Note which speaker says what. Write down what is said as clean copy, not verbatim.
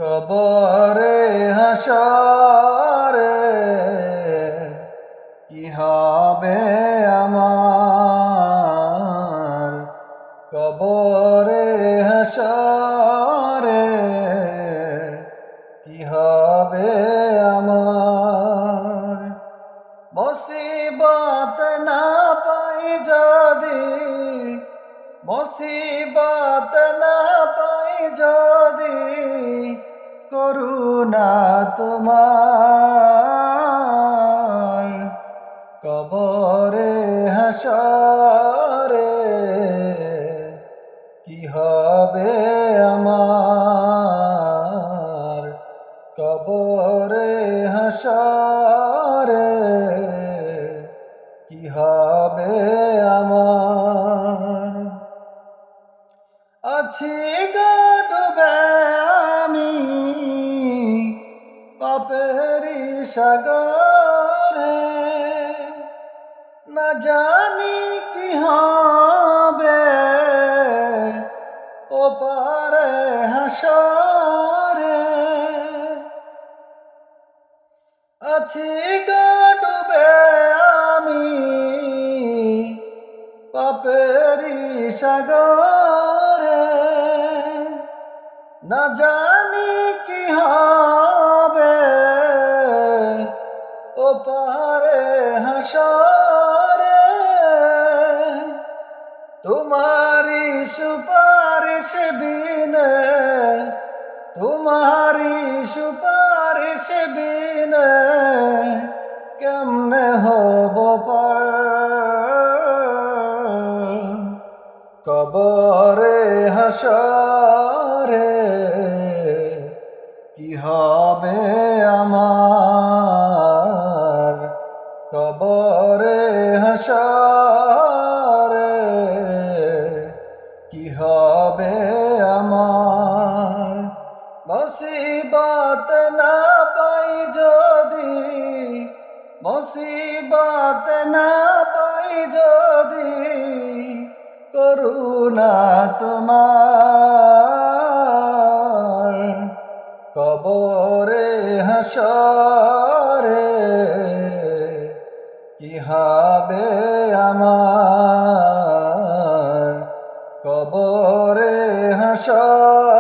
Speaker 1: কবরে হাসরে কি হবে আমার, কবরে হাসরে কি হবে আমার। মুসিবত না পাই যদি, মুসিবত না পাই যদি, করুণা তোমার, কবরে হাসরে কি হবে আমার, কবরে হাসরে কি হবে আমার। আছি গো ডুবে আমি পাপেরি সাগরে, না জানি কি হবে ওপারে হাসরে। আছি গো ডুবে আমি পাপেরি সাগরে, না জানি কি হবে ওপারে হাসরে। তোমারি সুপারিশ বিনে, তোমারি সুপারিশ বিনে কেমনে হব পার, কবরে হাসরে কি হবে আমার, কবরে হাসরে কি হবে আমার। মুসিবত না পাই যদি, মুসিবত না পাই যদি, করুণা তোমার, কবরে হাসরে কি হবে আমার, কবরে হাসরে